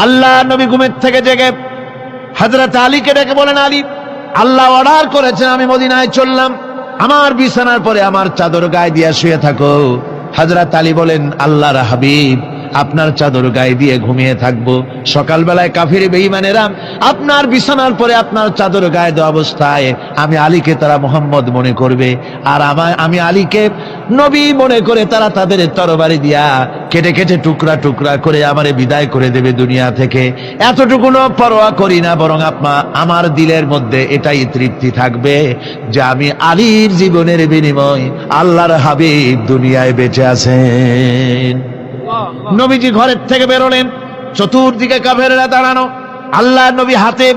আল্লাহ নবী ঘুমের থেকে জেগে হযরত আলীকে ডেকে বলেন, আলী, আল্লাহ অর্ডার করেছেন আমি মদিনায় চললাম, আমার বিছানার পরে আমার চাদর গায়ে দিয়ে শুয়ে থাকো। হযরত আলী বলেন, আল্লাহর হাবিব, আপনার চাদর গায়ে দিয়ে ঘুমিয়ে থাকবো, সকালবেলায় কাফির বেঈমানেরা আপনার বিছানার পরে আপনার চাদর গায়ে দেওয়া অবস্থায় আমি আলীকে তারা মোহাম্মদ মনে করবে, আর আমি আলীকে নবী মনে করে তারা তাদের তরবারি দিয়া কেটে কেটে টুকরা টুকরা করে আমারে বিদায় করে দেবে দুনিয়া থেকে। এতটুকুনো পরোয়া করি না, বরং আমার দিলের মধ্যে এটাই তৃপ্তি থাকবে যে আমি আলীর জীবনের বিনিময় আল্লাহর হাবিব দুনিয়ায় বেঁচে আছেন। নবীজি ঘরের থেকে বেরোলেন, চতুর্দিকে কাফেররা দাঁড়ানো। আল্লাহ নবী হাতে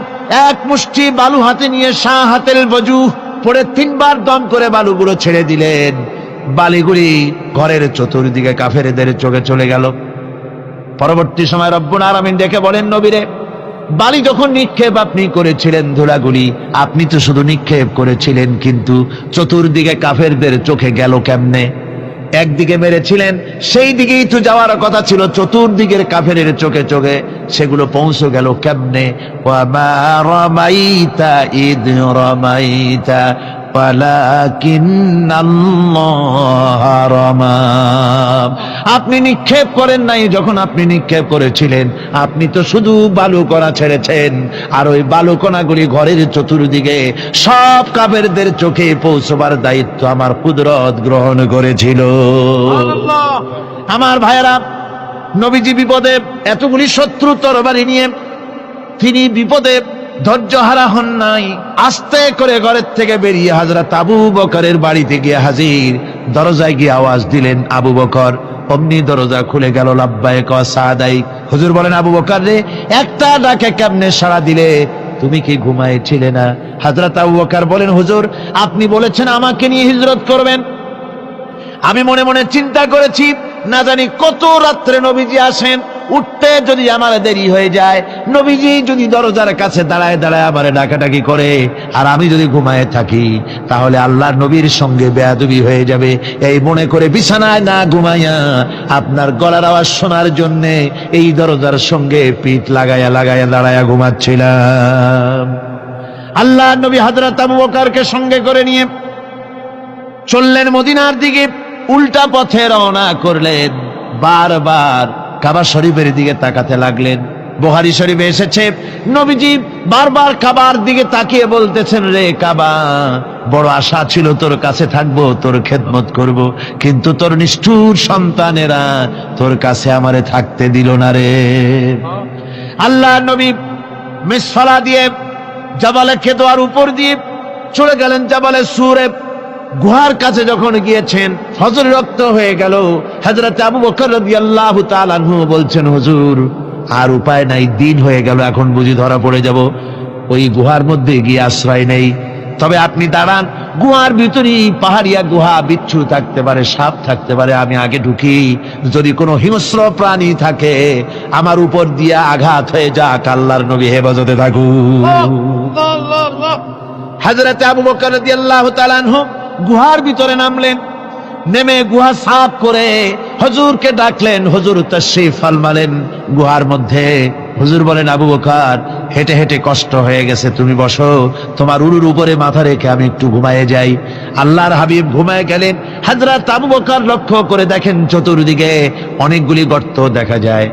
এক মুষ্টি বালু হাতে নিয়ে শাহ হাতের বজু পড়ে 3 বার দম করে বালুগুলো ছেড়ে দিলেন। বালিগুলি ঘরের চতুর্দিকে কাফেরদের চোখে চলে গেল। পরবর্তী সময় রব্বুল আলামিন ডেকে বলেন, নবীরে, বালি যখন নিক্ষেপ আপনি করেছিলেন ধুলাগুলি, আপনি তো শুধু নিক্ষেপ করেছিলেন, কিন্তু চতুর্দিকে কাফেরদের চোখে গেল কেমনে? একদিকে মেরেছিলেন, সেই দিকেই তো যাওয়ার কথা ছিল, চতুর্দিকের কাফেরের চোখে চোখে সেগুলো পৌঁছে গেল কেমনে? ওয়ামা রামাইতা ইদ রামাইতা ওয়ালাকিন্নাল্লাহ রামা। আপনি নিক্ষেপ করেন নাই, যখন আপনি নিক্ষেপ করেছিলেন আপনি তো শুধু বালু কণা ছেড়েছেন, আর ওই বালু কণাগুলি ঘরের চতুর্দিকে সব কাফেরদের চোখে পৌঁছবার দায়িত্ব আমার কুদরত গ্রহণ করেছিল। আমার ভাইয়েরা, নবীজি বিপদে, এতগুলি শত্রু তরবারি নিয়ে তিনি বিপদে ধৈর্য হারা হন নাই। আস্তে করে ঘরের থেকে বেরিয়ে হযরত আবু বকরের বাড়িতে গিয়ে হাজির। দরজায় গিয়ে আওয়াজ দিলেন, আবু বকর। অমনি দরজা খুলে গেল, লাব্বাইক ওয়া সাদাইক। হুজুর বলেন, আবু বকর রে, একটা ডাকে কেমনে সাড়া দিলে? তুমি কি ঘুমাইছিলে না? হযরত আবু বকর বলেন, হুজুর, আপনি বলেছেন আমাকে নিয়ে হিজরত করবেন, আমি মনে মনে চিন্তা করেছি, না জানি কত রাত্রে নবীজি আসেন, উঠতে যদি আমার দেরি হয়ে যায়, নবীজি যদি দরজার কাছে দাঁড়ায় দাঁড়ায় আমার ডাকাডাকি করে, আর আমি যদি ঘুমায় থাকি, তাহলে আল্লাহর নবীর সঙ্গে বেয়াদবি হয়ে যাবে। এই মনে করে বিছানায় না ঘুমাইয়া আপনার গলার আওয়াজ শোনার জন্য এই দরজার সঙ্গে পিঠ লাগাইয়া লাগাইয়া দাঁড়াইয়া ঘুমাচ্ছিলাম। আল্লাহর নবী হযরত আবু বকরকে সঙ্গে করে নিয়ে চললেন মদিনার দিকে। উল্টা পথে রওনা করলেন। বারবার কাবা শরীফের দিকে তাকাতে লাগলেন। বুখারী শরীফে এসেছে, নবীজি বারবার কাবার দিকে তাকিয়ে বলতেছেন, রে কাবা, বড় আশা ছিল তোর কাছে থাকবো, তোর খেদমত করব, কিন্তু তোর নিষ্ঠুর সন্তানেরা তোর কাছে আমারে থাকতে দিল না রে। আল্লাহ নবী মিসফালা দিয়ে জাবালে কেদোয়ার উপর দিয়ে চলে গেলেন জাবালে সুরে। গুহার কাছে যখন গিয়েছেন, ফজর রক্ত হয়ে গেল। হযরত আবু বকর রাদিয়াল্লাহু তাআলা আনহু বলছেন, হুজুর, আর উপায় নাই, দিন হয়ে গেল, এখন বুঝি ধরা পড়ে যাব, ওই গুহার মধ্যে গিয়ে আশ্রয় নেই। তবে আপনি দাঁড়ান, গুহার ভিতরেই পাহাড়িয়া গুহা, বিচ্ছু থাকতে পারে, সাপ থাকতে পারে, আমি আগে ঢুকি, যদি কোনো হিংস্র প্রাণী থাকে আমার উপর দিয়ে আঘাত হয়ে যাক, আল্লাহর নবী হেফাজতে থাকুক। হযরত আবু বকর রাদিয়াল্লাহু তাআলা আনহু গুহার ভিতরে নামলেন। নেমে গুহা সাফ করে হুজুরকে ডাকলেন। হুজুর তাশরীফ ফরমালেন গুহার মধ্যে। হুজুর বলেন, আবু বকর, হেঁটে হেঁটে কষ্ট হয়ে গেছে, তুমি বসো, তোমার উরুর উপরে মাথা রেখে আমি একটু ঘুমায়ে যাই। আল্লাহর হাবিব ঘুমায় গেলেন। হযরত আবু বকর লক্ষ্য করে দেখেন চতুর্দিকে অনেকগুলি গর্ত দেখা যায়।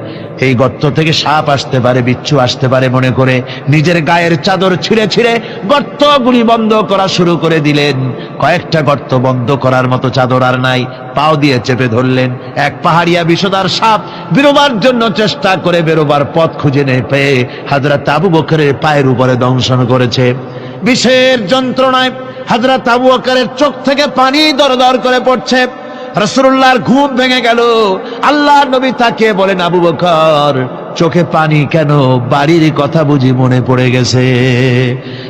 এই গর্ত থেকে সাপ আসতে পারে, বিচ্ছু আসতে পারে মনে করে নিজের গায়ের চাদর ছিঁড়ে ছিঁড়ে গর্তগুলি বন্ধ করা শুরু করে দিলেন। কয়েকটা গর্ত বন্ধ করার মতো চাদর আর নাই, পাও দিয়ে চেপে ধরলেন। এক পাহাড়িয়া বিষধর সাপ বেরোবার জন্য চেষ্টা করে বেরোবার পথ খুঁজে নেই পেয়ে হযরত আবু বকরের পায়ের উপরে দংশন করেছে। বিষের যন্ত্রণায় হযরত আবু বকরের চোখ থেকে পানি দরদর করে পড়ছে। রাসূলুল্লাহর ঘুম ভেঙে গেল। আল্লাহর নবী তাকিয়ে বলেন, আবু বকর, চোখে পানি কেন? বাড়ির কথা বুঝি মনে পড়ে গেছে?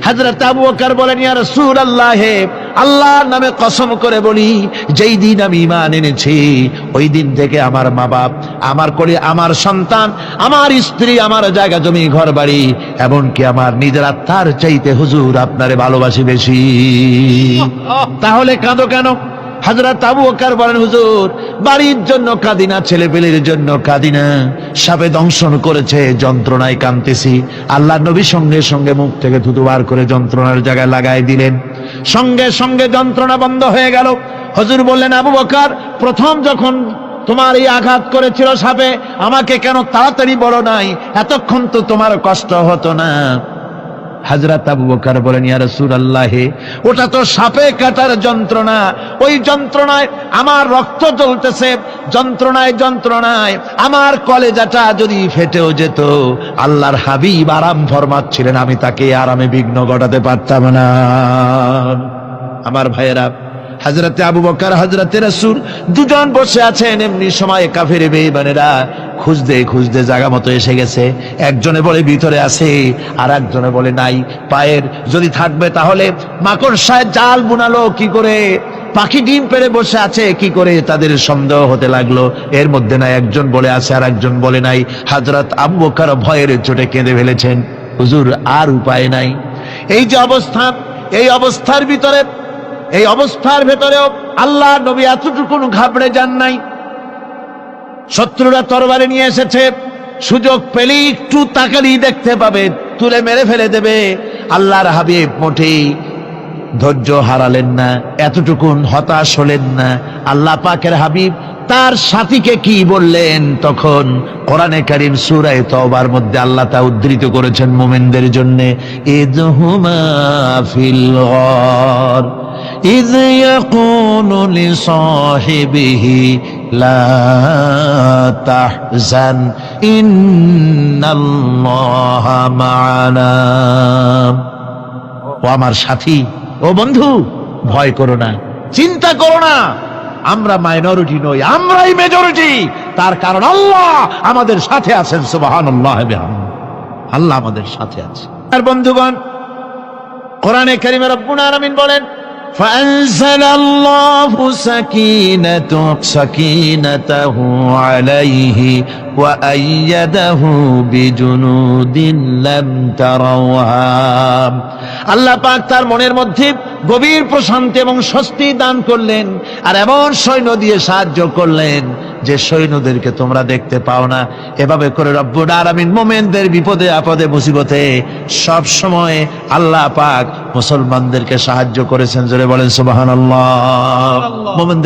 হযরত আবু বকর বলেন, ইয়া রাসূলুল্লাহ, আল্লাহর নামে কসম করে বলি, যেই দিন আমি ঈমান এনেছি ওই দিন থেকে আমার মা বাপ, আমার কোলে আমার সন্তান, আমার স্ত্রী, আমার জায়গা জমি ঘর বাড়ি, এমনকি আমার নিজের আত্মার চাইতে হুজুর আপনারে ভালোবাসি বেশি। তাহলে কাঁদো কেন? হযরত আবু বকর বলেন, হুজুর বাড়ির জন্য কাঁদি না, ছেলেপেলের জন্য কাঁদি না, সাপে দংশন করেছে, যন্ত্রণায় কাঁদতেছি। আল্লাহ নবী সঙ্গে সঙ্গে মুখ থেকে থুতু বার করে যন্ত্রণার জায়গায় লাগাই দিলেন, সঙ্গে সঙ্গে যন্ত্রণা বন্ধ হয়ে গেল। হুজুর বললেন, আবু বকর, প্রথম যখন তোমার এই আঘাত করেছিল সাপে, আমাকে কেন তাড়াতাড়ি বলো নাই? এতক্ষণ তো তোমার কষ্ট হতো না। হযরত আবু বকর বলেন, ইয়া রাসূলুল্লাহ, ওটা তো সাপে কাটার যন্ত্রণা, ওই যন্ত্রণায় আমার রক্ত জ্বলতেছে, যন্ত্রণায় আমার কলেজাটা যদি ফেটেও যেত। আল্লাহর হাবিব আরাম ফরমাচ্ছিলেন, আমি তাকে আরামে বিঘ্ন ঘটাতে পারতাম না। আমার ভাইয়েরা, হযরতে আবু বকর, হযরতে রাসূল দুজন বসে আছেন। এমনি সময় কাফের বেঈমানেরা খুঁজতে খুঁজতে জায়গা মতো এসে গেছে। একজনে বলে ভিতরে আছে, আর একজনে বলে নাই। পায়ের যদি থাকবে তাহলে মাকড়সায় জাল বুনালো কি করে, পাখি ডিম পেড়ে বসে আছে কি করে, তাদের সন্দেহ হতে লাগলো। এর মধ্যে না একজন বলে আছে আর একজন বলে নাই। হযরত আবু বকর ভয়ের চোটে কেঁদে ফেলেছেন, হুজুর আর উপায় নাই। এই যে অবস্থা, এই অবস্থার ভিতরে, এই অবস্থার ভেতরেও আল্লাহ নবী এতটুকু ঘাবড়ে যান নাই। শত্রুরা তরবারি নিয়ে এসেছে, সুযোগ পেলেই একটু তাকালেই দেখতে পাবে, তুলে মেরে ফেলে দেবে। আল্লাহর হাবিব মোটেই ধৈর্য হারালেন না, এতটুকুন হতাশ হলেন না। আল্লাহ পাকের হাবিব তার সাথীকে কি বললেন? তখন কোরআনে কারীম সূরা তাওবার মধ্যে আল্লাহ তা উদ্ধৃত করেছেন মুমিনদের জন্য, ইযহুমা ফিল গার ইয ইয়াকুলু লিসাহিবিহি লা তাহজান ইন্নাল্লাহা মা'ানা। ও আমার সাথী, ও বন্ধু, ভয় করো না, চিন্তা করো না, আমরা মাইনরিটি নই, আমরাই মেজরিটি। তার কারণ আল্লাহ আমাদের সাথে আছেন। সুবহানাল্লাহ, আল্লাহ আমাদের সাথে আছে। আর বন্ধুগণ, কোরআনে কারীমে রব্বুল আলামিন বলেন, فأنزل الله سكينته عليه وأيده بجنود لم تروها। আল্লাহ পাক তার মনের মধ্যে গভীর প্রশান্তি এবং স্বস্তি দান করলেন, আর এমন সৈন্য দিয়ে সাহায্য করলেন যে সৈন্যদেরকে তোমরা দেখতে পাও না। এভাবে করে রব্বুল আলামিন মুমিনদের বিপদে আপদে মুসিবতে সব সময় আল্লাহ পাক মুসলমানদেরকে সাহায্য করেছেন। জোরে বলেন সুবহানাল্লাহ। মুমিনদের